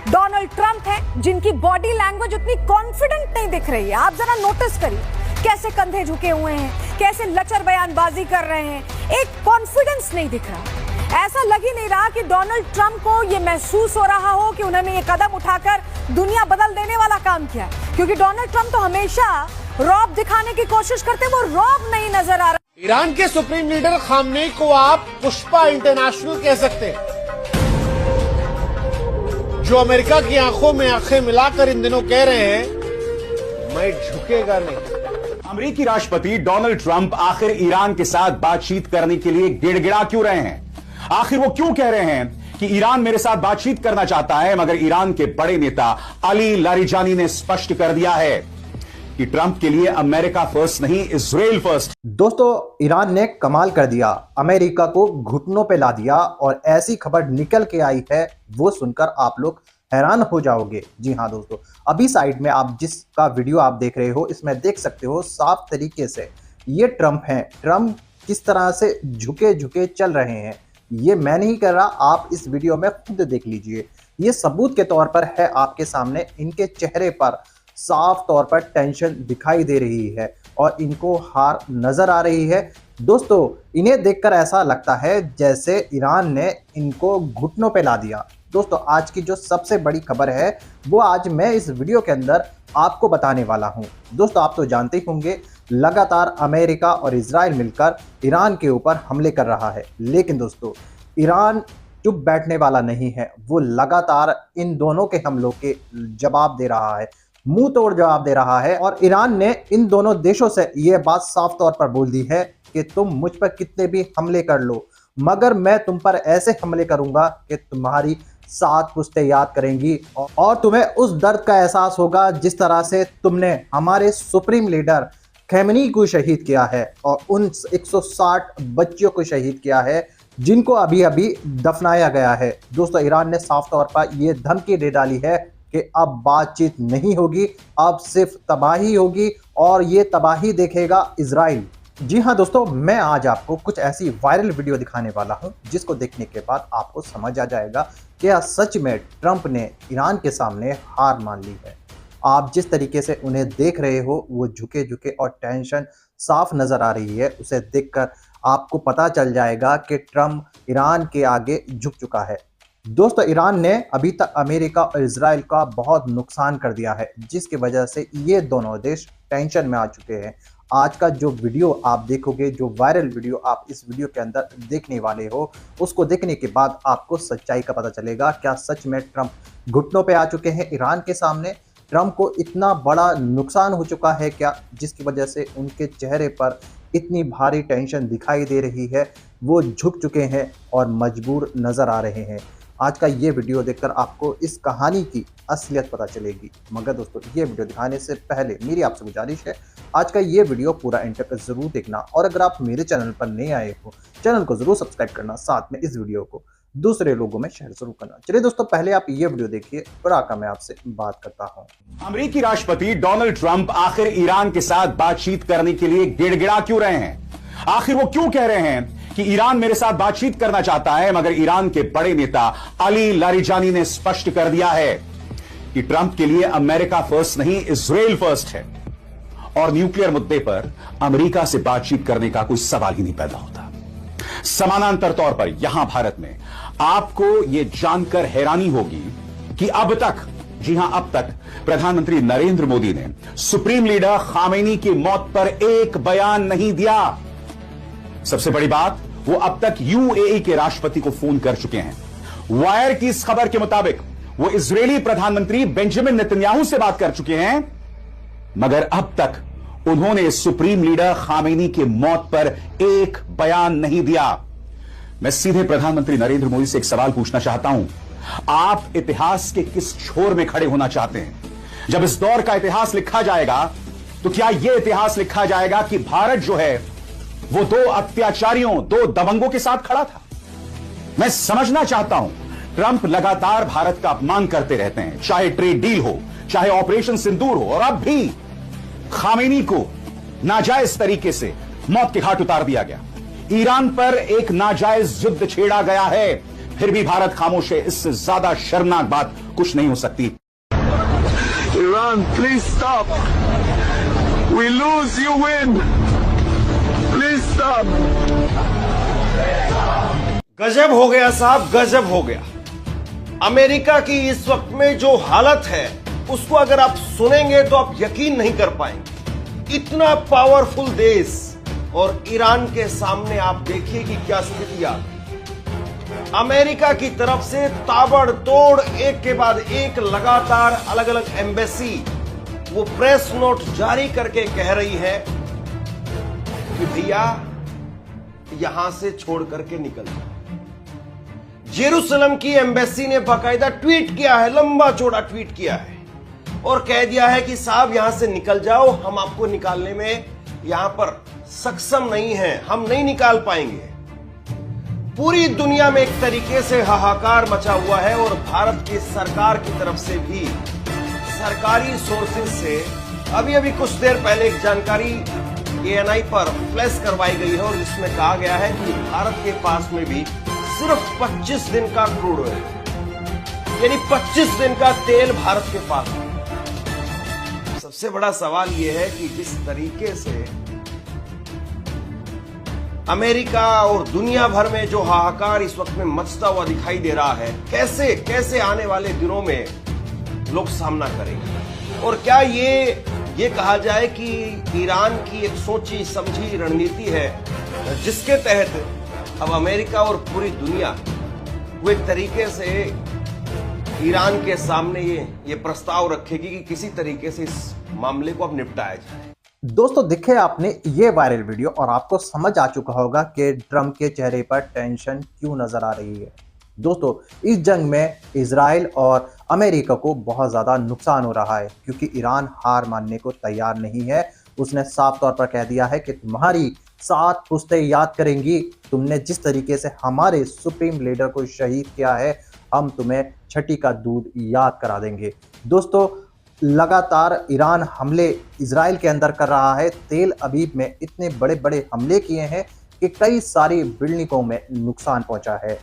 Donald Trump है जिनकी body language उतनी कॉन्फिडेंट नहीं दिख रही है। आप जरा नोटिस करिए कैसे कंधे झुके हुए हैं, कैसे लचर बयानबाजी कर रहे हैं, एक कॉन्फिडेंस नहीं दिख रहा। ऐसा लग ही नहीं रहा कि डोनाल्ड ट्रंप को यह महसूस हो रहा हो कि उन्होंने ये कदम उठाकर दुनिया बदल देने वाला काम किया, क्योंकि डोनाल्ड ट्रंप तो हमेशा रौब दिखाने की कोशिश करते, वो रौब नहीं नजर आ रहा। ईरान के सुप्रीम लीडर खामनेई को आप पुष्पा इंटरनेशनल कह सकते हैं, जो अमेरिका की आंखों में आंखें मिलाकर इन दिनों कह रहे हैं मैं झुकेगा नहीं। अमेरिकी राष्ट्रपति डोनाल्ड ट्रंप आखिर ईरान के साथ बातचीत करने के लिए गिड़गिड़ा क्यों रहे हैं? आखिर वो क्यों कह रहे हैं कि ईरान मेरे साथ बातचीत करना चाहता है, मगर ईरान के बड़े नेता अली लारिजानी ने स्पष्ट कर दिया है कि ट्रंप के लिए अमेरिका फर्स्ट नहीं, इजराइल फर्स्ट। दोस्तों, ईरान ने कमाल कर दिया, अमेरिका को घुटनों पे ला दिया और ऐसी खबर निकल के आई है वो सुनकर आप लोग हैरान हो जाओगे। जी हाँ दोस्तों, अभी साइड में आप जिसका वीडियो आप देख रहे हो इसमें देख सकते हो साफ तरीके से ये ट्रंप हैं। ट्रंप किस तरह से झुके झुके चल रहे हैं ये मैं नहीं कर रहा, आप इस वीडियो में खुद देख लीजिए। ये सबूत के तौर पर है आपके सामने, इनके चेहरे पर साफ तौर पर टेंशन दिखाई दे रही है और इनको हार नजर आ रही है। दोस्तों, इन्हें देखकर ऐसा लगता है जैसे ईरान ने इनको घुटनों पे ला दिया। दोस्तों, आज की जो सबसे बड़ी खबर है वो आज मैं इस वीडियो के अंदर आपको बताने वाला हूं। दोस्तों, आप तो जानते ही होंगे लगातार अमेरिका और इजराइल मिलकर ईरान के ऊपर हमले कर रहा है, लेकिन दोस्तों ईरान चुप बैठने वाला नहीं है। वो लगातार इन दोनों के हमलों के जवाब दे रहा है, मुंह तोड़ जवाब दे रहा है। और ईरान ने इन दोनों देशों से यह बात साफ तौर पर बोल दी है कि तुम मुझ पर कितने भी हमले कर लो, मगर मैं तुम पर ऐसे हमले करूंगा कि तुम्हारी 7 पुश्तें याद करेंगी और तुम्हें उस दर्द का एहसास होगा जिस तरह से तुमने हमारे सुप्रीम लीडर खमेनी को शहीद किया है और उन 160 बच्चियों को शहीद किया है जिनको अभी अभी दफनाया गया है। दोस्तों, ईरान ने साफ तौर पर यह धमकी दे डाली है कि अब बातचीत नहीं होगी, अब सिर्फ तबाही होगी और ये तबाही देखेगा इजराइल। जी हाँ दोस्तों, मैं आज आपको कुछ ऐसी वायरल वीडियो दिखाने वाला हूं जिसको देखने के बाद आपको समझ आ जाएगा कि क्या सच में ट्रंप ने ईरान के सामने हार मान ली है। आप जिस तरीके से उन्हें देख रहे हो वो झुके झुके और टेंशन साफ नजर आ रही है, उसे देखकर आपको पता चल जाएगा कि ट्रंप ईरान के आगे झुक चुका है। दोस्तों, ईरान ने अभी तक अमेरिका और इजराइल का बहुत नुकसान कर दिया है, जिसकी वजह से ये दोनों देश टेंशन में आ चुके हैं। आज का जो वीडियो आप देखोगे, जो वायरल वीडियो आप इस वीडियो के अंदर देखने वाले हो, उसको देखने के बाद आपको सच्चाई का पता चलेगा। क्या सच में ट्रंप घुटनों पे आ चुके हैं ईरान के सामने? ट्रंप को इतना बड़ा नुकसान हो चुका है क्या, जिसकी वजह से उनके चेहरे पर इतनी भारी टेंशन दिखाई दे रही है? वो झुक चुके हैं और मजबूर नजर आ रहे हैं। आज का ये वीडियो देखकर आपको इस कहानी की असलियत पता चलेगी। मगर दोस्तों, ये वीडियो दिखाने से पहले मेरी आपसे गुजारिश है, आज का ये वीडियो पूरा एंड तक जरूर देखना और अगर आप मेरे चैनल पर नए आए हो, चैनल को जरूर सब्सक्राइब करना, साथ में इस वीडियो को दूसरे लोगों में शेयर जरूर करना। चलिए दोस्तों, पहले आप ये वीडियो देखिए, फिर आकर मैं आपसे बात करता हूँ। अमेरिकी राष्ट्रपति डोनाल्ड ट्रंप आखिर ईरान के साथ बातचीत करने के लिए गिड़गिड़ा क्यों रहे हैं? आखिर वो क्यों कह रहे हैं कि ईरान मेरे साथ बातचीत करना चाहता है, मगर ईरान के बड़े नेता अली लारिजानी ने स्पष्ट कर दिया है कि ट्रंप के लिए अमेरिका फर्स्ट नहीं, इजराइल फर्स्ट है और न्यूक्लियर मुद्दे पर अमेरिका से बातचीत करने का कोई सवाल ही नहीं पैदा होता। समानांतर तौर पर यहां भारत में आपको यह जानकर हैरानी होगी कि अब तक, जी हां अब तक, प्रधानमंत्री नरेंद्र मोदी ने सुप्रीम लीडर खामेनी की मौत पर एक बयान नहीं दिया। सबसे बड़ी बात, वो अब तक यूएई के राष्ट्रपति को फोन कर चुके हैं। वायर की इस खबर के मुताबिक वो इजरायली प्रधानमंत्री बेंजामिन नेतन्याहू से बात कर चुके हैं, मगर अब तक उन्होंने सुप्रीम लीडर खामेनी की मौत पर एक बयान नहीं दिया। मैं सीधे प्रधानमंत्री नरेंद्र मोदी से एक सवाल पूछना चाहता हूं, आप इतिहास के किस छोर में खड़े होना चाहते हैं? जब इस दौर का इतिहास लिखा जाएगा तो क्या यह इतिहास लिखा जाएगा कि भारत जो है वो 2 अत्याचारियों, 2 दबंगों के साथ खड़ा था? मैं समझना चाहता हूं, ट्रंप लगातार भारत का अपमान करते रहते हैं, चाहे ट्रेड डील हो, चाहे ऑपरेशन सिंदूर हो, और अब भी खामेनी को नाजायज तरीके से मौत के घाट उतार दिया गया। ईरान पर एक नाजायज युद्ध छेड़ा गया है। फिर भी भारत खामोश है। इससे ज्यादा शर्मनाक बात कुछ नहीं हो सकती। Iran, please stop. We lose, you win. Please stop. गजब हो गया साहब, गजब हो गया। अमेरिका की इस वक्त में जो हालत है उसको अगर आप सुनेंगे तो आप यकीन नहीं कर पाएंगे। इतना पावरफुल देश और ईरान के सामने आप देखिए कि क्या स्थिति आ गई। अमेरिका की तरफ से ताबड़तोड़ एक के बाद एक लगातार अलग अलग एम्बेसी वो प्रेस नोट जारी करके कह रही है कि भैया यहां से छोड़ करके निकल जाओ। जेरूसलम की एम्बेसी ने बाकायदा ट्वीट किया है, लंबा चौड़ा ट्वीट किया है और कह दिया है कि साहब यहां से निकल जाओ, हम आपको निकालने में यहां पर सक्षम नहीं है, हम नहीं निकाल पाएंगे। पूरी दुनिया में एक तरीके से हाहाकार मचा हुआ है और भारत की सरकार की तरफ से भी सरकारी सोर्सेज से अभी कुछ देर पहले एक जानकारी ANI पर फ्लैश करवाई गई है और जिसमें कहा गया है कि भारत के पास में भी सिर्फ 25 दिन का क्रूड ऑयल, यानी 25 दिन का तेल भारत के पास है। सबसे बड़ा सवाल यह है कि जिस तरीके से अमेरिका और दुनिया भर में जो हाहाकार इस वक्त में मचता हुआ दिखाई दे रहा है, कैसे आने वाले दिनों में लोग सामना करेंगे और क्या ये कहा जाए कि ईरान की एक सोची समझी रणनीति है जिसके तहत अब अमेरिका और पूरी दुनिया वो एक तरीके से ईरान के सामने ये प्रस्ताव रखेगी कि किसी तरीके से इस मामले को अब निपटाया जाए। दोस्तों देखे आपने ये वायरल वीडियो और आपको समझ आ चुका होगा कि ट्रंप के चेहरे पर टेंशन क्यों नजर आ रही है। दोस्तों इस जंग में इजराइल और अमेरिका को बहुत ज़्यादा नुकसान हो रहा है क्योंकि ईरान हार मानने को तैयार नहीं है। उसने साफ तौर पर कह दिया है कि तुम्हारी 7 पुश्तें याद करेंगी, तुमने जिस तरीके से हमारे सुप्रीम लीडर को शहीद किया है, हम तुम्हें छठी का दूध याद करा देंगे। दोस्तों लगातार ईरान हमले इजराइल के अंदर कर रहा है। तेल अवीव में इतने बड़े बड़े हमले किए हैं कि कई सारी बिल्डिंगों में नुकसान पहुंचा है।